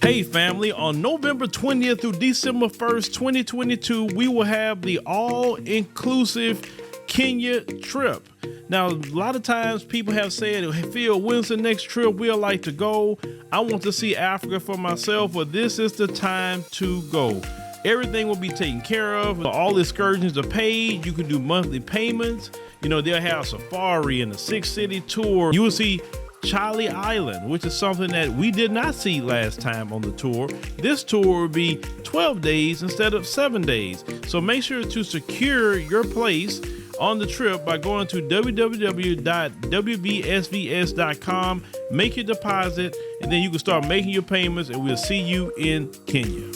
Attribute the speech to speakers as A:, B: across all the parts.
A: Hey family, on November 20th through December 1st, 2022, we will have the all-inclusive Kenya trip. Now, a lot of times people have said, hey, Phil, when's the next trip we'd like to go? I want to see Africa for myself, but this is the time to go. Everything will be taken care of. All the excursions are paid. You can do monthly payments. You know, they'll have safari and a 6-city tour. You will see Charlie Island, which is something that we did not see last time on the tour. This tour will be 12 days instead of 7 days. So make sure to secure your place on the trip by going to www.wbsvs.com, make your deposit, and then you can start making your payments, and we'll see you in Kenya.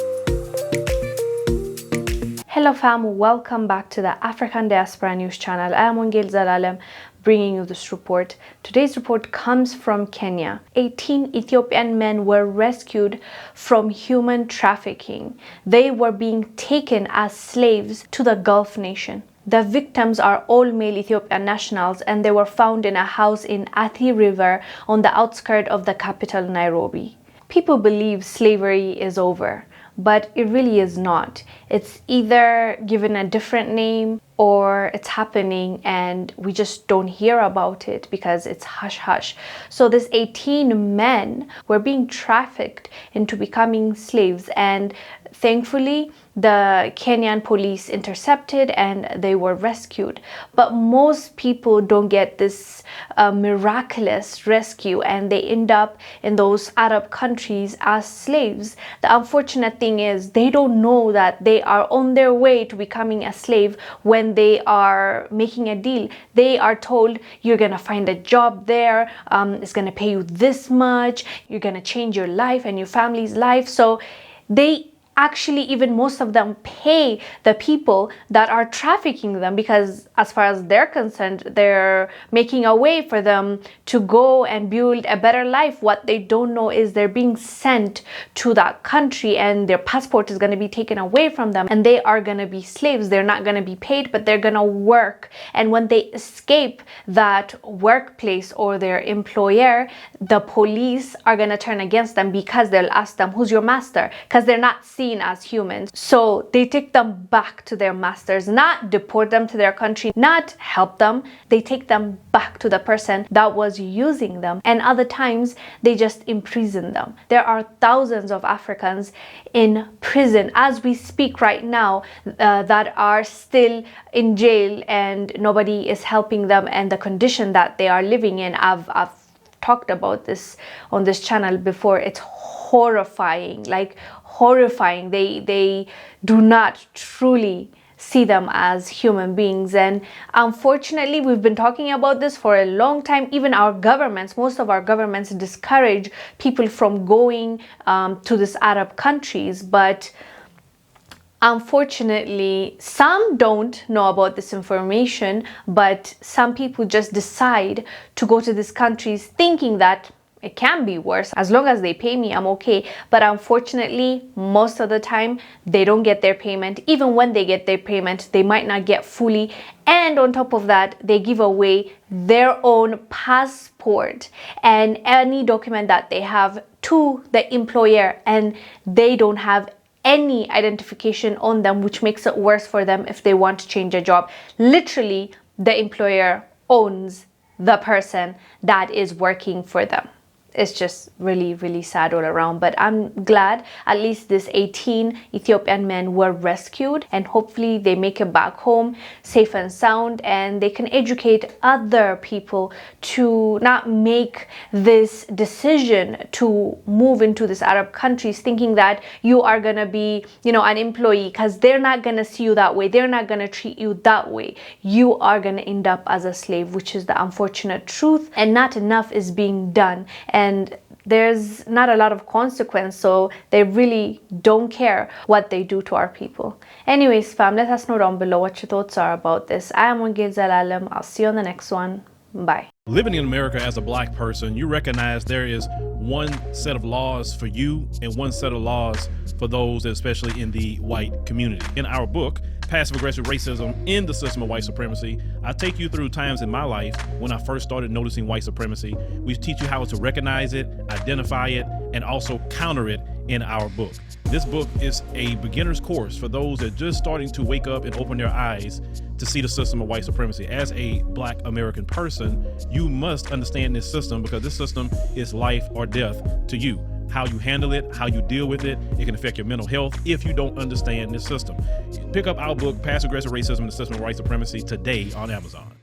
B: Hello fam, welcome back to the African Diaspora News channel. I am Wongel Zelalem, bringing you this report. Today's report comes from Kenya. 18 Ethiopian men were rescued from human trafficking. They were being taken as slaves to the Gulf nation. The victims are all male Ethiopian nationals, and they were found in a house in Athi River on the outskirt of the capital Nairobi. People believe slavery is over, but it really is not. It's either given a different name or it's happening and we just don't hear about it because it's hush hush. So these 18 men were being trafficked into becoming slaves, and thankfully the Kenyan police intercepted and they were rescued. But most people don't get this miraculous rescue, and they end up in those Arab countries as slaves. The unfortunate thing is they don't know that they are on their way to becoming a slave when they are making a deal. They are told, you're gonna find a job there, it's gonna pay you this much, you're gonna change your life and your family's life. So they actually, even most of them, pay the people that are trafficking them, because as far as they're concerned, they're making a way for them to go and build a better life. What they don't know is they're being sent to that country and their passport is going to be taken away from them, and they are going to be slaves. They're not going to be paid, but they're going to work. And when they escape that workplace or their employer, the police are going to turn against them because they'll ask them, who's your master? Because they're not seen as humans. So they take them back to their masters, not deport them to their country, not help them. They take them back to the person that was using them, and other times they just imprison them. There are thousands of Africans in prison as we speak right now that are still in jail and nobody is helping them, and the condition that they are living in, I've talked about this on this channel before. It's horrifying, like horrifying. They do not truly see them as human beings. And unfortunately, we've been talking about this for a long time. Even our governments, most of our governments, discourage people from going to these Arab countries. But unfortunately, some don't know about this information, but some people just decide to go to these countries thinking that it can be worse. As long as they pay me, I'm okay. But unfortunately, most of the time, they don't get their payment. Even when they get their payment, they might not get fully. And on top of that, they give away their own passport and any document that they have to the employer, and they don't have any identification on them, which makes it worse for them if they want to change a job. Literally, the employer owns the person that is working for them. It's just really, really sad all around. But I'm glad at least these 18 Ethiopian men were rescued, and hopefully they make it back home safe and sound, and they can educate other people to not make this decision to move into these Arab countries thinking that you are going to be, an employee, because they're not going to see you that way. They're not going to treat you that way. You are going to end up as a slave, which is the unfortunate truth, and not enough is being done. And there's not a lot of consequence, so they really don't care what they do to our people. Anyways, fam, let us know down below what your thoughts are about this. I am Wongel Zelalem. I'll see you on the next one. Bye.
A: Living in America as a black person, you recognize there is one set of laws for you and one set of laws for those, especially in the white community. In our book, Passive Aggressive Racism in the System of White Supremacy, I take you through times in my life when I first started noticing white supremacy. We teach you how to recognize it, identify it, and also counter it in our book. This book is a beginner's course for those that are just starting to wake up and open their eyes to see the system of white supremacy. As a Black American person, you must understand this system, because this system is life or death to you. How you handle it, how you deal with it, it can affect your mental health if you don't understand this system. Pick up our book, Passive Aggressive Racism and the System of White Supremacy, today on Amazon.